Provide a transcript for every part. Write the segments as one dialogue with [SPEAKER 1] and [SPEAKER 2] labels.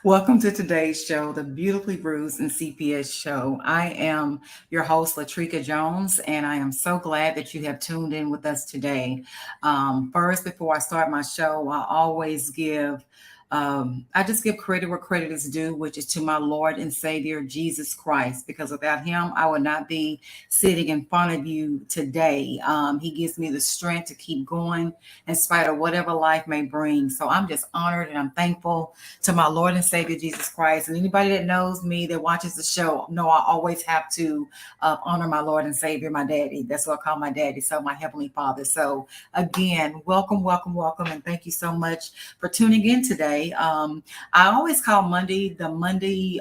[SPEAKER 1] Welcome to today's show, the Beautifully Bruised and CPS show. I am your host, Latrika Jones, and I am so glad that you have tuned in with us today. First, before I start my show, I just give credit where credit is due, which is to my Lord and Savior, Jesus Christ, because without him, I would not be sitting in front of you today. He gives me the strength to keep going in spite of whatever life may bring. So I'm just honored and I'm thankful to my Lord and Savior Jesus Christ. And anybody that knows me that watches the show know I always have to honor my Lord and Savior, my daddy. That's what I call my daddy. So my Heavenly Father. So again, welcome, welcome, welcome. And thank you so much for tuning in today. I always call Monday the Monday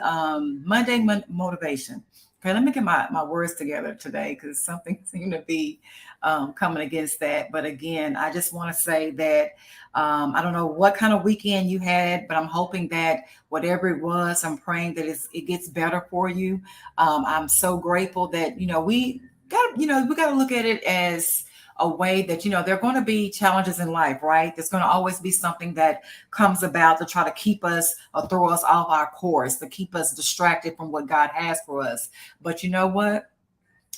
[SPEAKER 1] motivation. Okay, let me get my words together today because something seemed to be coming against that. But again, I just want to say that I don't know what kind of weekend you had, but I'm hoping that whatever it was, I'm praying that it gets better for you. I'm so grateful that we got to look at it as a way that there are going to be challenges in life, right? There's going to always be something that comes about to try to keep us or throw us off our course, to keep us distracted from what God has for us. But you know what?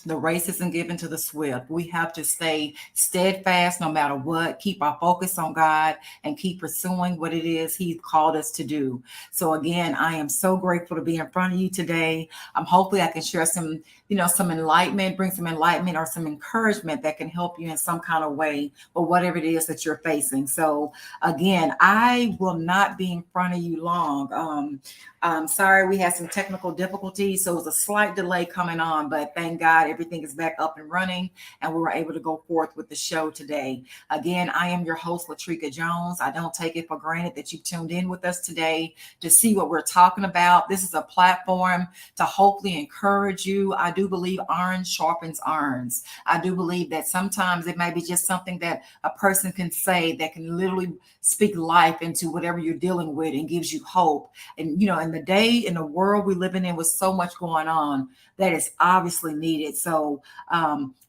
[SPEAKER 1] The race isn't given to the swift. We have to stay steadfast no matter what, keep our focus on God and keep pursuing what it is He called us to do. So again, I am so grateful to be in front of you today. Hopefully I can share some enlightenment, bring some enlightenment or some encouragement that can help you in some kind of way or whatever it is that you're facing. So again, I will not be in front of you long. I'm sorry we had some technical difficulties, so it was a slight delay coming on, but thank God everything is back up and running and we were able to go forth with the show today. Again, I am your host, Latrika Jones. I don't take it for granted that you've tuned in with us today to see what we're talking about. This is a platform to hopefully encourage you. I do believe iron sharpens irons. I do believe that sometimes it might be just something that a person can say that can literally speak life into whatever you're dealing with and gives you hope. And, in the day, in the world we're living in with so much going on, that is obviously needed. So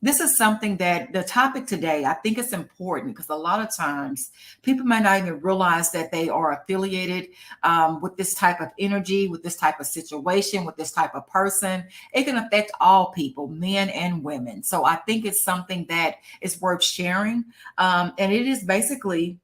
[SPEAKER 1] this is something that the topic today, I think it's important because a lot of times people might not even realize that they are affiliated with this type of energy, with this type of situation, with this type of person. It can affect all people, men and women. So I think it's something that is worth sharing. And it is basically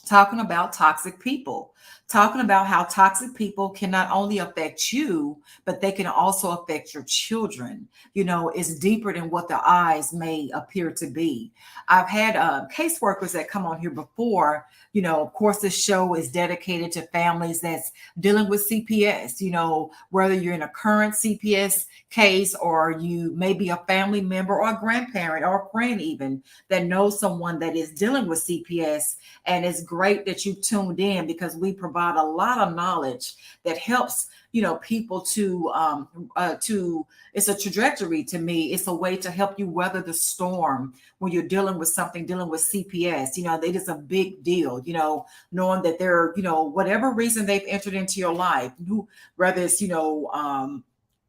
[SPEAKER 1] talking about toxic people, talking about how toxic people can not only affect you, but they can also affect your children. It's deeper than what the eyes may appear to be. I've had caseworkers that come on here before. Of course, this show is dedicated to families that's dealing with CPS, whether you're in a current CPS case or you may be a family member or a grandparent or a friend even that knows someone that is dealing with CPS. And it's great that you tuned in because we provide a lot of knowledge that helps people to it's a trajectory. To me, it's a way to help you weather the storm when you're dealing with CPS. It is a big deal, knowing that they're, whatever reason they've entered into your life, whether it's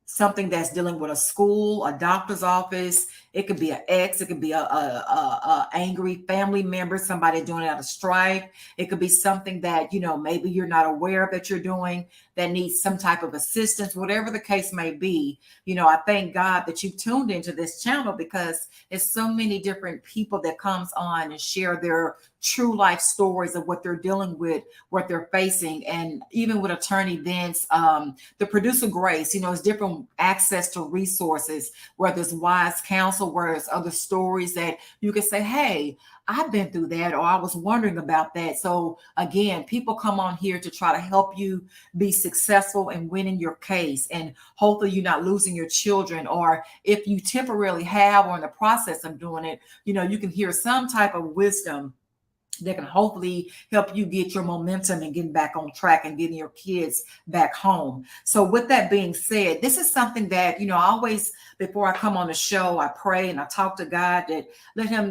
[SPEAKER 1] something that's dealing with a school, a doctor's office. It could be an ex. It could be a angry family member, somebody doing it out of strife. It could be something that, maybe you're not aware of that you're doing that needs some type of assistance, whatever the case may be. I thank God that you tuned into this channel because it's so many different people that comes on and share their true life stories of what they're dealing with, what they're facing. And even with attorney Vince, the producer Grace, it's different access to resources, whether it's wise counsel, where it's other stories that you can say, hey, I've been through that, or I was wondering about that. So again, people come on here to try to help you be successful in winning your case. And hopefully you're not losing your children, or if you temporarily have or in the process of doing it, you can hear some type of wisdom that can hopefully help you get your momentum and getting back on track and getting your kids back home. So with that being said, this is something that, I always, before I come on the show, I pray and I talk to God that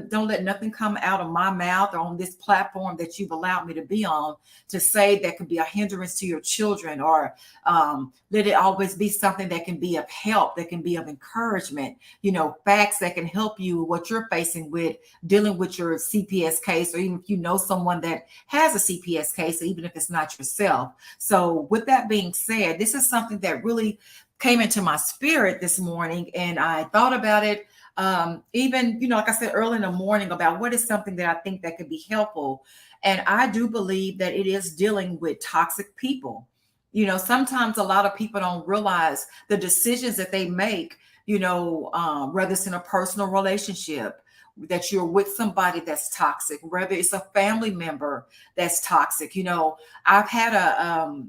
[SPEAKER 1] don't let nothing come out of my mouth or on this platform that you've allowed me to be on to say that could be a hindrance to your children, or let it always be something that can be of help, that can be of encouragement, facts that can help you with what you're facing with dealing with your CPS case, or even if you know someone that has a CPS case, even if it's not yourself. So with that being said, this is something that really came into my spirit this morning, and I thought about it, even, like I said, early in the morning, about what is something that I think that could be helpful. And I do believe that it is dealing with toxic people. Sometimes a lot of people don't realize the decisions that they make, whether it's in a personal relationship, that you're with somebody that's toxic, whether it's a family member that's toxic. I've had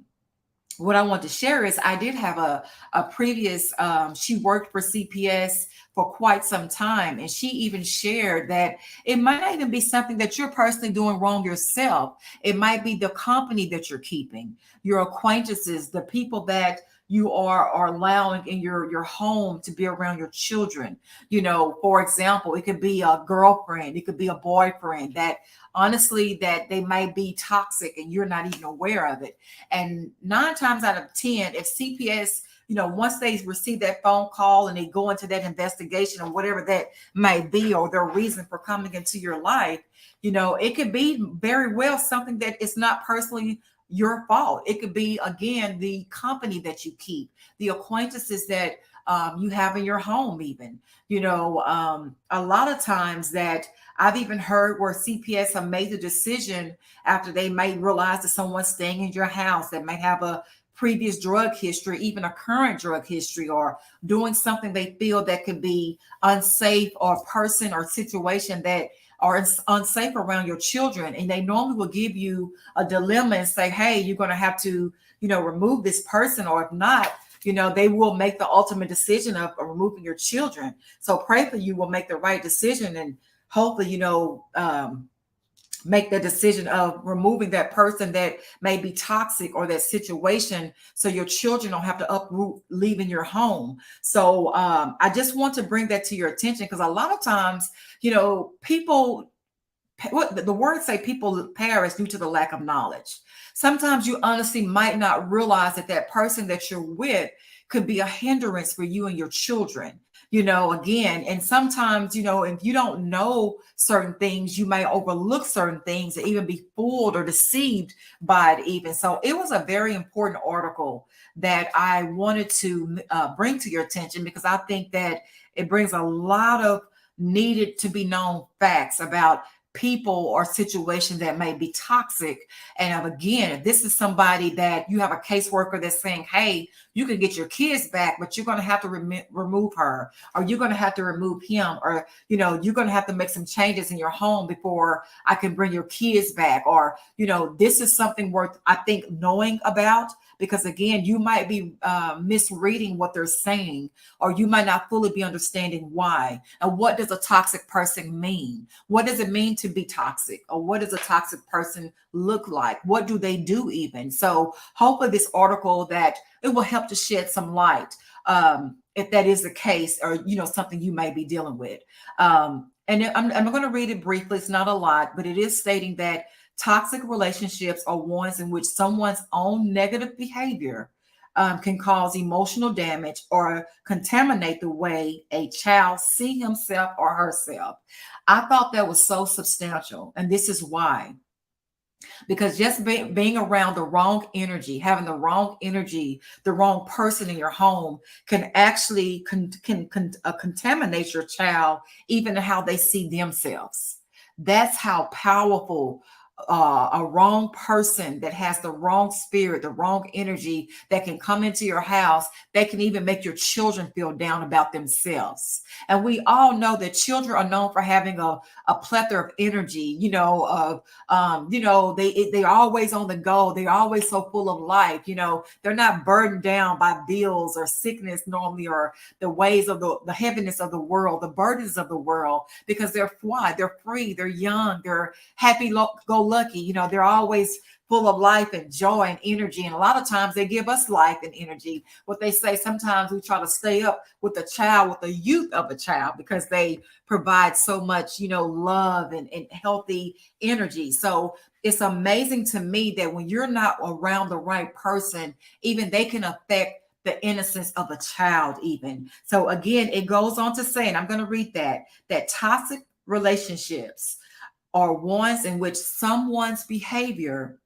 [SPEAKER 1] what I want to share is I did have a previous, she worked for CPS for quite some time. And she even shared that it might not even be something that you're personally doing wrong yourself. It might be the company that you're keeping, your acquaintances, the people that you are allowing in your home to be around your children. For example, it could be a girlfriend, it could be a boyfriend that honestly that they might be toxic and you're not even aware of it. And 9 times out of 10, if CPS, once they receive that phone call and they go into that investigation or whatever that might be, or their reason for coming into your life, it could be very well something that is not personally your fault. It could be, again, the company that you keep, the acquaintances that you have in your home, even. A lot of times that I've even heard where CPS have made the decision after they may realize that someone's staying in your house that may have a previous drug history, even a current drug history, or doing something they feel that could be unsafe, or person or situation that are unsafe around your children. And they normally will give you a dilemma and say, hey, you're going to have to, remove this person, or if not, they will make the ultimate decision of removing your children. So pray for you will make the right decision, and hopefully, make the decision of removing that person that may be toxic, or that situation, so your children don't have to uproot leaving your home. So I just want to bring that to your attention, because a lot of times, people, what the words say, people perish due to the lack of knowledge. Sometimes you honestly might not realize that that person that you're with could be a hindrance for you and your children. Again, and sometimes, if you don't know certain things, you may overlook certain things and even be fooled or deceived by it even. So it was a very important article that I wanted to bring to your attention, because I think that it brings a lot of needed to be known facts about people or situations that may be toxic. And again, if this is somebody that you have a caseworker that's saying, hey, you can get your kids back, but you're going to have to remove her, or you're going to have to remove him, or, you're going to have to make some changes in your home before I can bring your kids back. Or, this is something worth, I think, knowing about, because again, you might be misreading what they're saying, or you might not fully be understanding why. And what does a toxic person mean? What does it mean to be toxic? Or what does a toxic person look like? What do they do even? So hopefully this article, that it will help to shed some light, if that is the case, or, something you may be dealing with. And I'm going to read it briefly. It's not a lot, but it is stating that toxic relationships are ones in which someone's own negative behavior can cause emotional damage or contaminate the way a child sees himself or herself. I thought that was so substantial. And this is why. Because just being around the wrong energy, having the wrong energy, the wrong person in your home can actually contaminate your child, even how they see themselves. That's how powerful a wrong person that has the wrong spirit, the wrong energy, that can come into your house, that can even make your children feel down about themselves. And we all know that children are known for having a plethora of energy, they're always on the go. They're always so full of life. They're not burdened down by bills or sickness normally, or the ways of the heaviness of the world, the burdens of the world, because they're fly, they're free, they're young, they're happy, go lucky. They're always full of life and joy and energy. And a lot of times they give us life and energy. What they say, sometimes we try to stay up with the child, with the youth of a child, because they provide so much, love and healthy energy. So it's amazing to me that when you're not around the right person, even they can affect the innocence of a child even. So again, it goes on to say, and I'm going to read that toxic relationships are ones in which someone's behavior,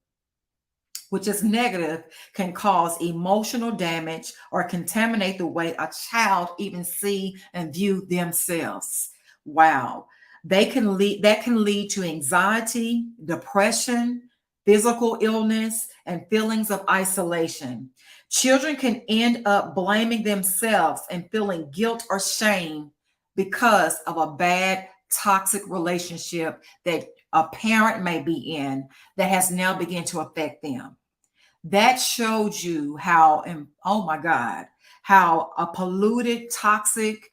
[SPEAKER 1] which is negative, can cause emotional damage or contaminate the way a child even see and view themselves. Wow. That can lead to anxiety, depression, physical illness, and feelings of isolation. Children can end up blaming themselves and feeling guilt or shame because of a bad toxic relationship that a parent may be in that has now begun to affect them. That showed you how, oh my God, how a polluted, toxic,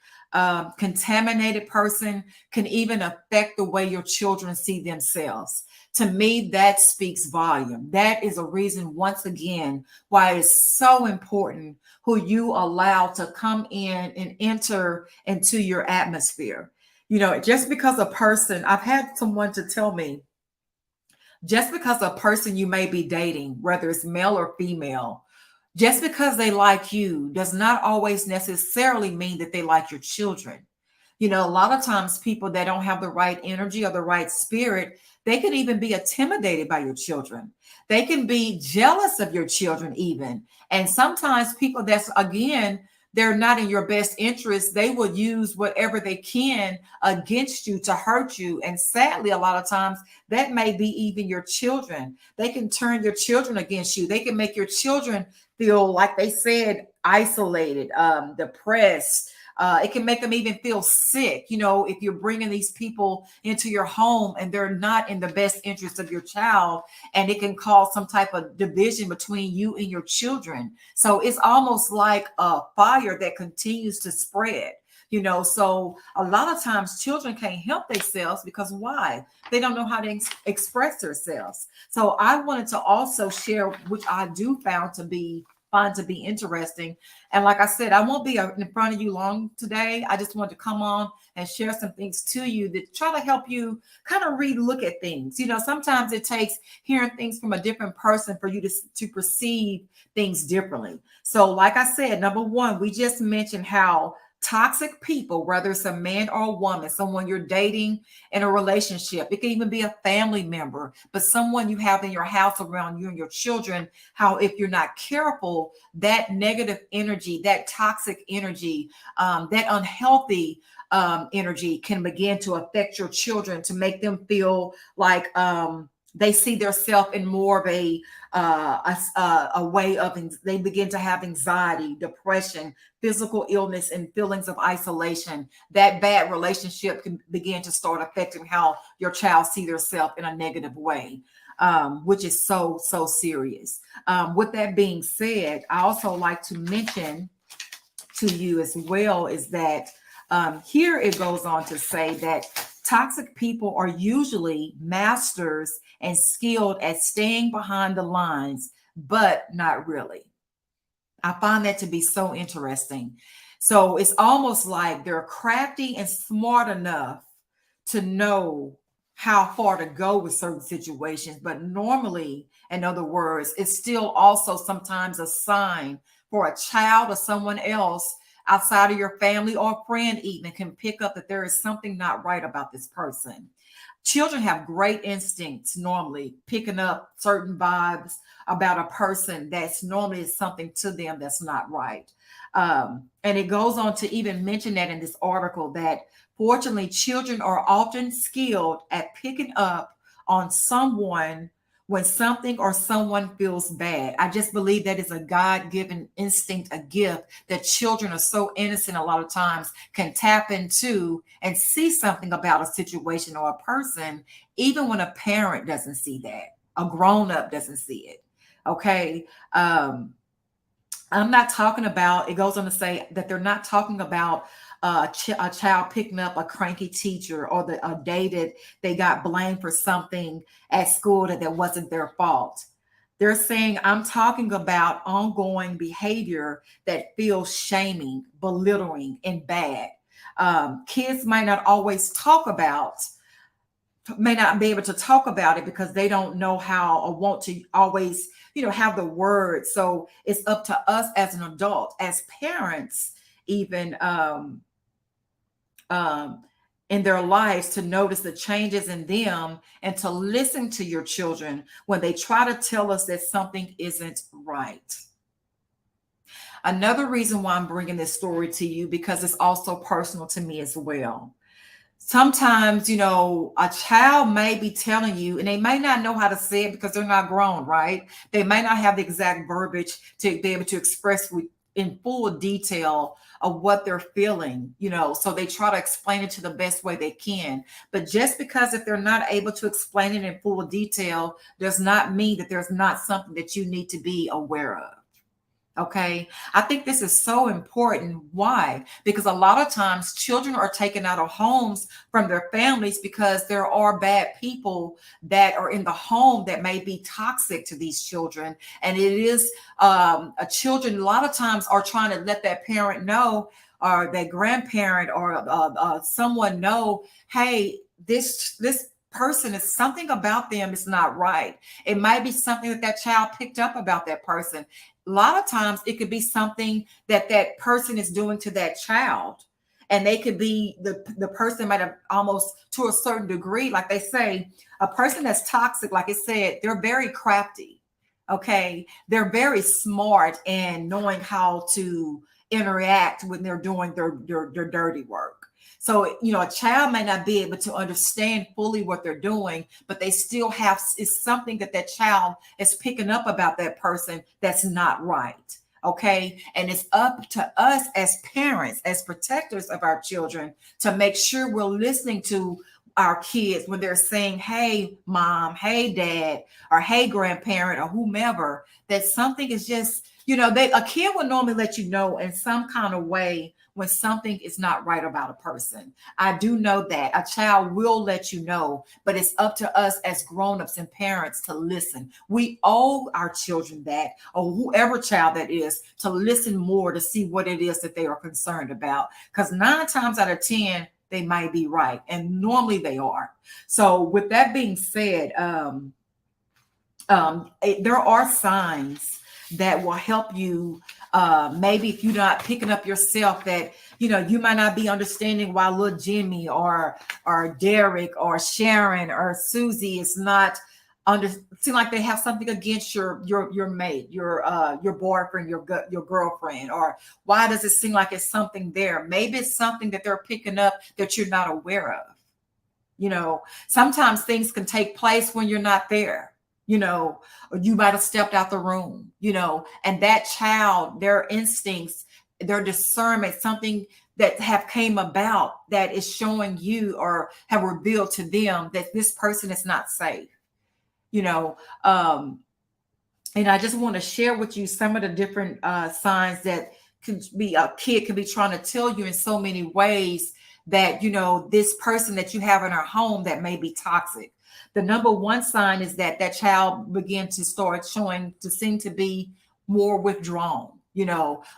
[SPEAKER 1] contaminated person can even affect the way your children see themselves. To me, that speaks volume. That is a reason, once again, why it's so important who you allow to come in and enter into your atmosphere. You know, just because a person, I've had someone to tell me, just because a person you may be dating, whether it's male or female, just because they like you does not always necessarily mean that they like your children. You know, a lot of times people that don't have the right energy or the right spirit, they could even be intimidated by your children. They can be jealous of your children, even. And sometimes people that's, again, they're not in your best interest. They will use whatever they can against you to hurt you. And sadly, a lot of times that may be even your children. They can turn your children against you. They can make your children feel, like they said, isolated, depressed. It can make them even feel sick. You know, if you're bringing these people into your home and they're not in the best interest of your child, and it can cause some type of division between you and your children. So it's almost like a fire that continues to spread. You know, so a lot of times children can't help themselves because why? They don't know how to express themselves. So I wanted to also share, which I do find to be interesting. And like I said, I won't be in front of you long today. I just wanted to come on and share some things to you that try to help you kind of relook at things. You know, sometimes it takes hearing things from a different person for you to perceive things differently. So like I said, number one, we just mentioned how toxic people, whether it's a man or a woman, someone you're dating in a relationship, it can even be a family member, but someone you have in your house around you and your children, how if you're not careful, that negative energy, that toxic energy, that unhealthy energy can begin to affect your children to make them feel like they see themselves in more of a way of, they begin to have anxiety, depression, physical illness, and feelings of isolation. That bad relationship can begin to start affecting how your child see themselves in a negative way, which is so serious. With that being said, I also like to mention to you as well is that here it goes on to say that toxic people are usually masters and skilled at staying behind the lines, but not really. I find that to be so interesting. So it's almost like they're crafty and smart enough to know how far to go with certain situations. But normally, in other words, it's still also sometimes a sign for a child or someone else outside of your family or friend even can pick up that there is something not right about this person. Children have great instincts normally picking up certain vibes about a person that's normally something to them that's not right. And it goes on to even mention that in this article that fortunately children are often skilled at picking up on someone when something or someone feels bad. I just believe that is a God-given instinct, a gift that children are so innocent a lot of times can tap into and see something about a situation or a person, even when a parent doesn't see that, a grown-up doesn't see it. Okay. I'm not talking about, it goes on to say that they're not talking about a child picking up a cranky teacher or a day that they got blamed for something at school that wasn't their fault. They're saying, I'm talking about ongoing behavior that feels shaming, belittling, and bad. Kids might not always may not be able to talk about it because they don't know how or want to always, have the words. So it's up to us as an adult, as parents, even um, in their lives to notice the changes in them and to listen to your children when they try to tell us that something isn't right. Another reason why I'm bringing this story to you, because it's also personal to me as well. Sometimes, a child may be telling you, and they may not know how to say it because they're not grown, right? They may not have the exact verbiage to be able to express in full detail of what they're feeling, so they try to explain it to the best way they can. But just because if they're not able to explain it in full detail does not mean that there's not something that you need to be aware of. Okay. I think this is so important. Why? Because a lot of times children are taken out of homes from their families because there are bad people that are in the home that may be toxic to these children. And it is a children, a lot of times are trying to let that parent know, or that grandparent, or someone know, hey, this person is something about them is not right. It might be something that that child picked up about that person. A lot of times it could be something that that person is doing to that child, and they could be the person might have almost, to a certain degree, like they say, a person that's toxic, like it said, they're very crafty. Okay, they're very smart and knowing how to interact when they're doing their dirty work. So, a child may not be able to understand fully what they're doing, but they still have, it's something that that child is picking up about that person that's not right. Okay. And it's up to us as parents, as protectors of our children, to make sure we're listening to our kids when they're saying, hey, mom, hey, dad, or hey, grandparent, or whomever, that something is just, a kid will normally let you know in some kind of way when something is not right about a person. I do know that a child will let you know, but it's up to us as grown-ups and parents to listen. We owe our children that, or whoever child that is, to listen more to see what it is that they are concerned about. Because 9 times out of 10, they might be right, and normally they are. So with that being said, there are signs that will help you. Maybe if you're not picking up yourself, that you might not be understanding why little Jimmy or Derek or Sharon or Susie is not seem like they have something against your mate, your boyfriend, your girlfriend, or why does it seem like it's something there? Maybe it's something that they're picking up that you're not aware of. Sometimes things can take place when you're not there. Or you might have stepped out the room, and that child, their instincts, their discernment, something that have came about that is showing you or have revealed to them that this person is not safe, you know. And I just want to share with you some of the different signs that could be a kid could be trying to tell you in so many ways that, this person that you have in our home that may be toxic. The number one sign is that that child began to start to seem to be more withdrawn.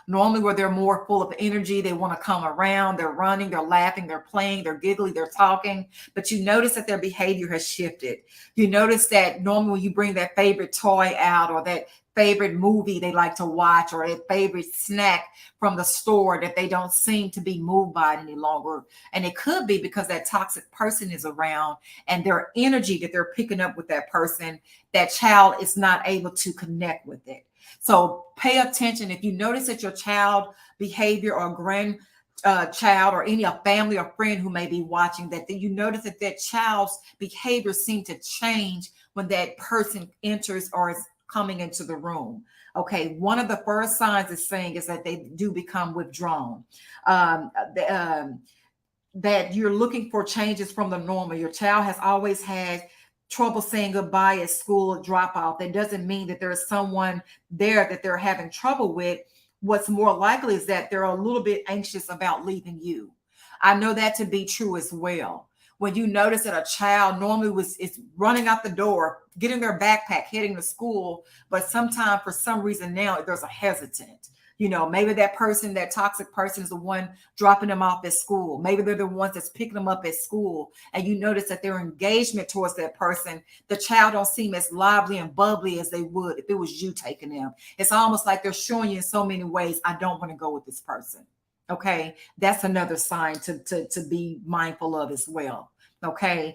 [SPEAKER 1] Normally where they're more full of energy, they want to come around, they're running, they're laughing, they're playing, they're giggling, they're talking, but you notice that their behavior has shifted. You notice that normally when you bring that favorite toy out, or that favorite movie they like to watch, or a favorite snack from the store, that they don't seem to be moved by it any longer. And it could be because that toxic person is around, and their energy that they're picking up with that person, that child is not able to connect with it. So pay attention. If you notice that your child behavior, or child, or any family or friend who may be watching, that you notice that that child's behavior seem to change when that person enters or is coming into the room. Okay, one of the first signs is that they do become withdrawn. That you're looking for changes from the normal. Your child has always had trouble saying goodbye at school, drop off. That doesn't mean that there's someone there that they're having trouble with. What's more likely is that they're a little bit anxious about leaving you. I know that to be true as well. When you notice that a child normally is running out the door, getting their backpack, heading to school, but sometimes for some reason now there's a hesitant. Maybe that toxic person is the one dropping them off at school. Maybe they're the ones that's picking them up at school. And you notice that their engagement towards that person, the child don't seem as lively and bubbly as they would if it was you taking them. It's almost like they're showing you in so many ways, I don't want to go with this person. Okay, that's another sign to be mindful of as well. Okay.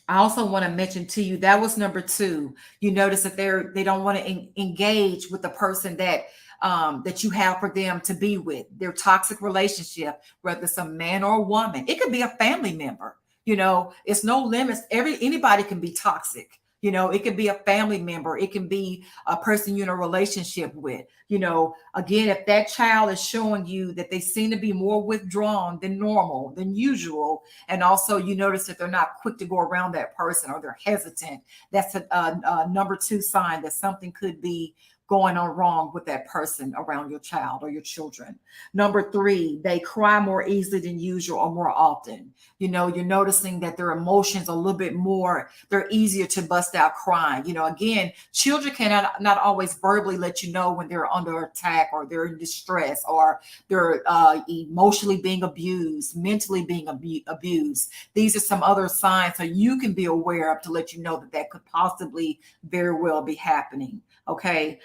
[SPEAKER 1] I also want to mention to you that was number two. You notice that they don't want to engage with the person that you have for them to be with. Their toxic relationship, whether it's a man or a woman, it could be a family member. It's no limits. Anybody can be toxic. It could be a family member. It can be a person you're in a relationship with. Again, if that child is showing you that they seem to be more withdrawn than normal, than usual, and also you notice that they're not quick to go around that person or they're hesitant, that's a number two sign that something could be going on wrong with that person around your child or your children. Number three, they cry more easily than usual or more often. You're noticing that their emotions are a little bit more, they're easier to bust out crying. Again, children cannot not always verbally let you know when they're under attack or they're in distress or they're emotionally being abused, mentally being abused. These are some other signs so you can be aware of to let you know that could possibly very well be happening. Okay.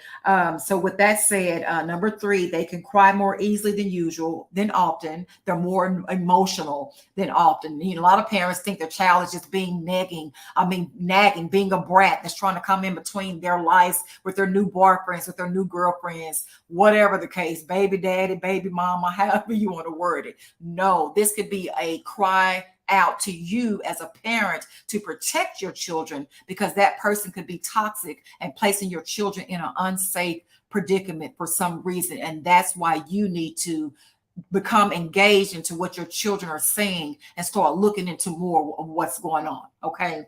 [SPEAKER 1] So with that said, number three, they can cry more easily than often. They're more emotional than often. A lot of parents think their child is just being nagging, being a brat that's trying to come in between their lives with their new boyfriends, with their new girlfriends, whatever the case, baby daddy, baby mama, however you want to word it. No, this could be a cry out to you as a parent to protect your children, because that person could be toxic and placing your children in an unsafe predicament for some reason. And that's why you need to become engaged into what your children are saying and start looking into more of what's going on. Okay.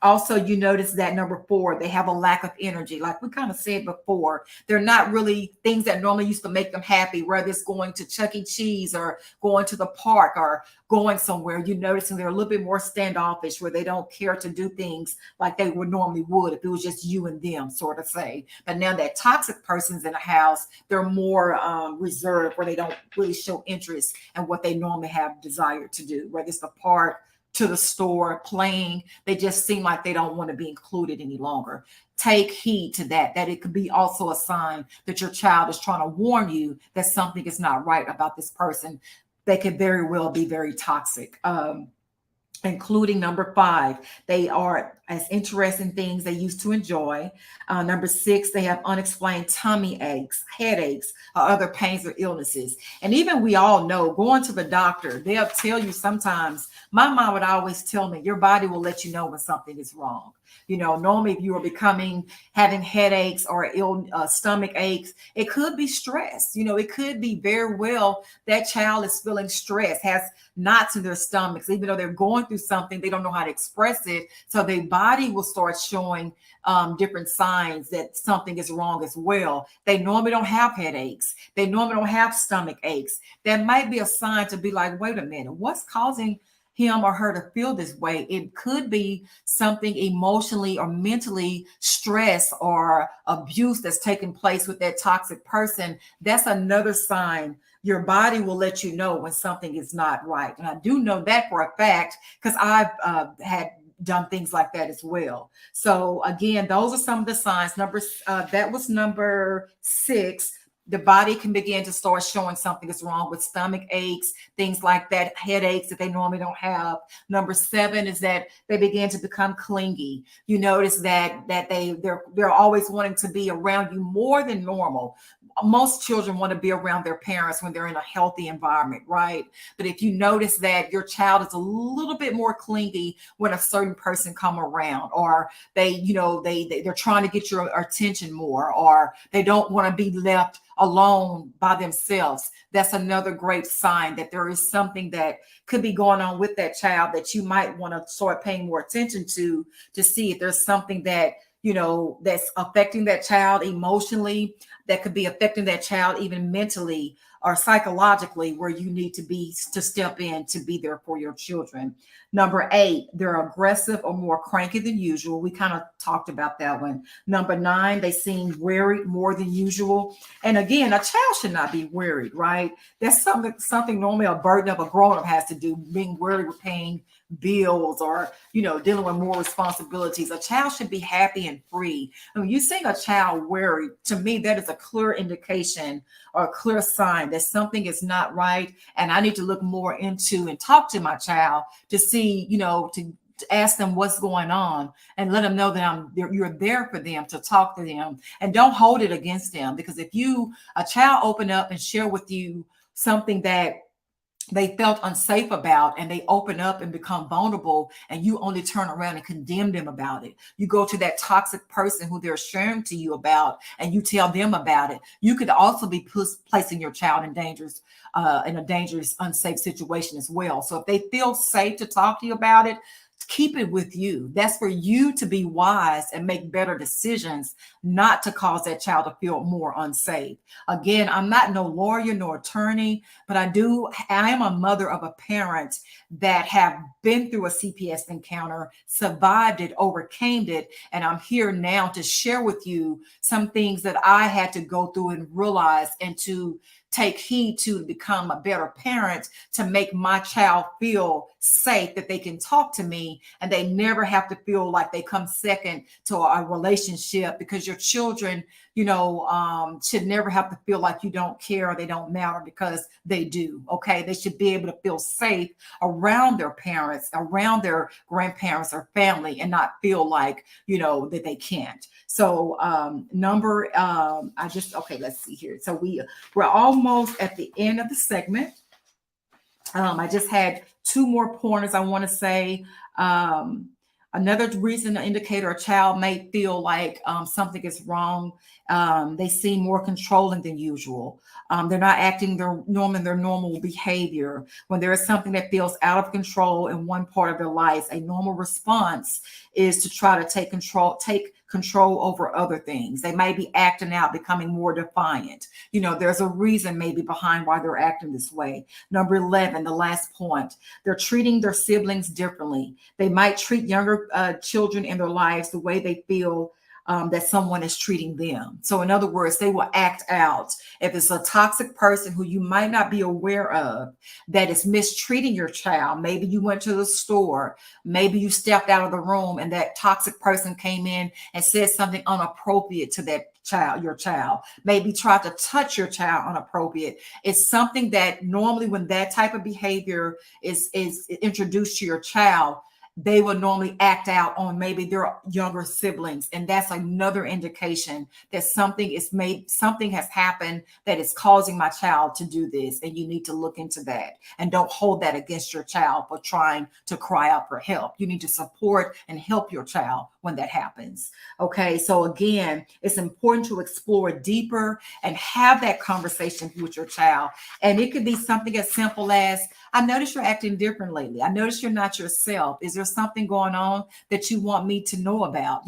[SPEAKER 1] Also, you notice that number four, they have a lack of energy. Like we kind of said before, they're not really things that normally used to make them happy, whether it's going to Chuck E. Cheese or going to the park or going somewhere. You noticing they're a little bit more standoffish, where they don't care to do things like they would normally would if it was just you and them, sort of say. But now that toxic person's in a house, they're more reserved, where they don't really show interest in what they normally have desired to do, whether it's the park, to the store, playing. They just seem like they don't want to be included any longer. Take heed to that it could be also a sign that your child is trying to warn you that something is not right about this person. They could very well be very toxic. Including number five, they are as interesting things they used to enjoy. Number six, they have unexplained tummy aches, headaches, or other pains or illnesses. And even we all know, going to the doctor, they'll tell you sometimes. My mom would always tell me, your body will let you know when something is wrong. Normally if you are having headaches or stomach aches, it could be stress. It could be very well that child is feeling stress, has knots in their stomachs, even though they're going through something, they don't know how to express it. So their body will start showing different signs that something is wrong as well. They normally don't have headaches. They normally don't have stomach aches. That might be a sign to be like, wait a minute, what's causing him or her to feel this way? It could be something emotionally or mentally stress or abuse that's taking place with that toxic person. That's another sign. Your body will let you know when something is not right. And I do know that for a fact, because I've had done things like that as well. So again, those are some of the signs. That was number six. The body can begin to start showing something is wrong with stomach aches, things like that, headaches that they normally don't have. Number seven is that they begin to become clingy. You notice that they're always wanting to be around you more than normal. Most children want to be around their parents when they're in a healthy environment, right? But if you notice that your child is a little bit more clingy when a certain person come around, or they're trying to get your attention more, or they don't want to be left alone by themselves, that's another great sign that there is something that could be going on with that child that you might want to start paying more attention to see if there's something that that's affecting that child emotionally, that could be affecting that child even mentally or psychologically, where you need to step in to be there for your children. Number eight, they're aggressive or more cranky than usual. We kind of talked about that one. Number nine, they seem worried more than usual. And again, a child should not be worried, right? That's something normally a burden of a grown-up has to do, being worried with paying bills or, dealing with more responsibilities. A child should be happy and free. When you seeing a child worried, to me, that is a clear indication or a clear sign that something is not right. And I need to look more into and talk to my child to see, to ask them what's going on and let them know that you're there for them, to talk to them, and don't hold it against them. Because if a child open up and share with you something that they felt unsafe about, and they open up and become vulnerable, and you only turn around and condemn them about it, you go to that toxic person who they're sharing to you about and you tell them about it, you could also be placing your child in in a dangerous, unsafe situation as well. So if they feel safe to talk to you about it, keep it with you. That's for you to be wise and make better decisions, not to cause that child to feel more unsafe. Again, I'm not no lawyer nor attorney, but I am a mother of a parent that have been through a CPS encounter, survived it, overcame it, and I'm here now to share with you some things that I had to go through and realize, and to take heed to become a better parent, to make my child feel safe, that they can talk to me and they never have to feel like they come second to a relationship, because your children, should never have to feel like you don't care or they don't matter, because they do. Okay. They should be able to feel safe around their parents, around their grandparents or family, and not feel like, that they can't. So, let's see here. So we're almost at the end of the segment. I just had two more pointers I want to say. Another reason, an indicator a child may feel like something is wrong, they seem more controlling than usual. They're not acting their normal behavior. When there is something that feels out of control in one part of their life, a normal response is to try to take control over other things. They may be acting out, becoming more defiant. There's a reason maybe behind why they're acting this way. Number 11, the last point, they're treating their siblings differently. They might treat younger children in their lives the way they feel that someone is treating them. So in other words, they will act out. If it's a toxic person who you might not be aware of that is mistreating your child, maybe you went to the store, maybe you stepped out of the room and that toxic person came in and said something inappropriate to your child, maybe tried to touch your child inappropriate. It's something that normally when that type of behavior is introduced to your child, they will normally act out on maybe their younger siblings. And that's another indication that something has happened that is causing my child to do this. And you need to look into that, and don't hold that against your child for trying to cry out for help. You need to support and help your child when that happens. Okay. So again, it's important to explore deeper and have that conversation with your child. And it could be something as simple as, I notice you're acting different lately. I notice you're not yourself. Is there something going on that you want me to know about?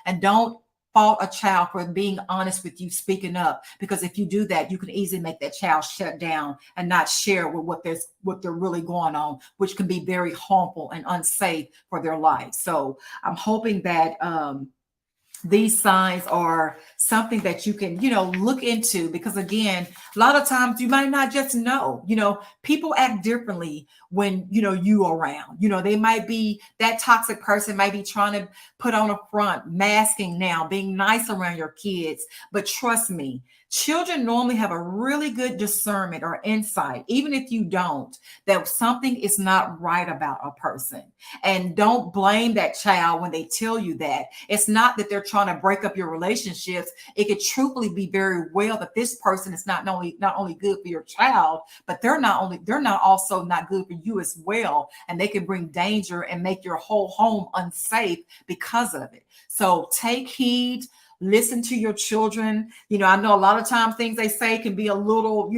[SPEAKER 1] And don't fault a child for being honest with you, speaking up, because if you do that, you can easily make that child shut down and not share with what they're really going on, which can be very harmful and unsafe for their life. So I'm hoping that these signs are something that you can, look into, because again, a lot of times you might not just know, people act differently when, you around, they might be, that toxic person might be trying to put on a front, masking now, being nice around your kids. But trust me, children normally have a really good discernment or insight, even if you don't, that something is not right about a person. And don't blame that child when they tell you that. It's not that they're trying to break up your relationships. It could truthfully be very well that this person is not only good for your child, but they're not also not good for you as well. And they can bring danger and make your whole home unsafe because of it. So take heed. Listen to your children. I know a lot of times things they say can be a little,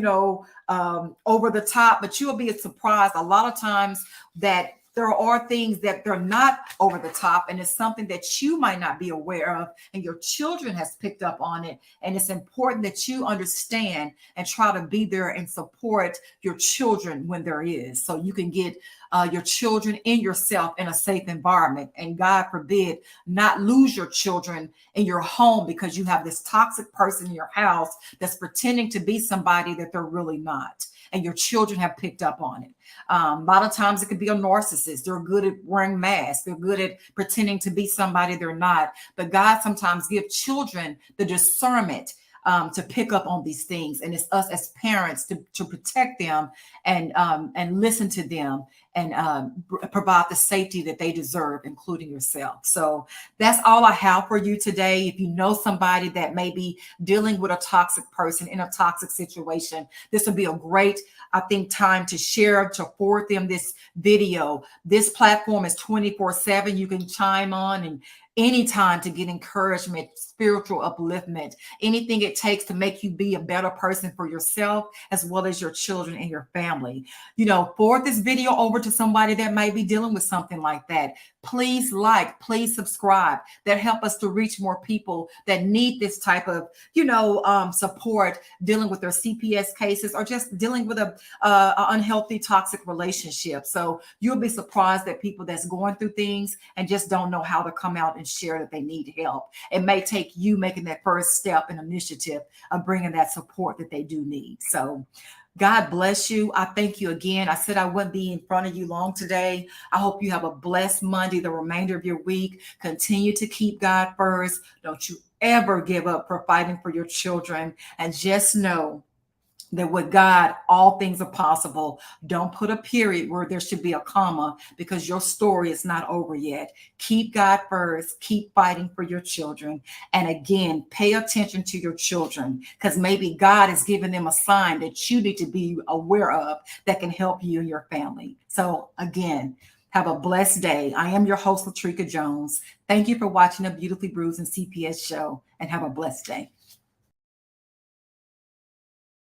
[SPEAKER 1] over the top, but you'll be surprised a lot of times that there are things that they're not over the top, and it's something that you might not be aware of, and your children has picked up on it. And it's important that you understand and try to be there and support your children when there is, so you can get your children and yourself in a safe environment. And God forbid, not lose your children in your home because you have this toxic person in your house that's pretending to be somebody that they're really not. and your children have picked up on it. A lot of times it could be a narcissist. They're good at wearing masks. They're good at pretending to be somebody they're not. But God sometimes gives children the discernment to pick up on these things, and it's us as parents to protect them and listen to them and provide the safety that they deserve, including yourself. So that's all I have for you today. If you know somebody that may be dealing with a toxic person in a toxic situation, this would be a great, I think, time to share, to forward them this video. This platform is 24/7. You can chime on and anytime to get encouragement, spiritual upliftment, anything it takes to make you be a better person for yourself as well as your children and your family. Forward this video over to somebody that might be dealing with something like that. Please please subscribe. That help us to reach more people that need this type of, support dealing with their CPS cases or just dealing with a unhealthy, toxic relationship. So you'll be surprised at people that's going through things and just don't know how to come out and share that they need help. It may take you making that first step and initiative of bringing that support that they do need. So God bless you. I thank you again. I said I wouldn't be in front of you long today. I hope you have a blessed Monday, the remainder of your week. Continue to keep God first. Don't you ever give up for fighting for your children. And just know that with God, all things are possible. Don't put a period where there should be a comma because your story is not over yet. Keep God first. Keep fighting for your children. And again, pay attention to your children because maybe God has given them a sign that you need to be aware of that can help you and your family. So again, have a blessed day. I am your host, Latrika Jones. Thank you for watching the Beautifully Bruised CPS show and have a blessed day.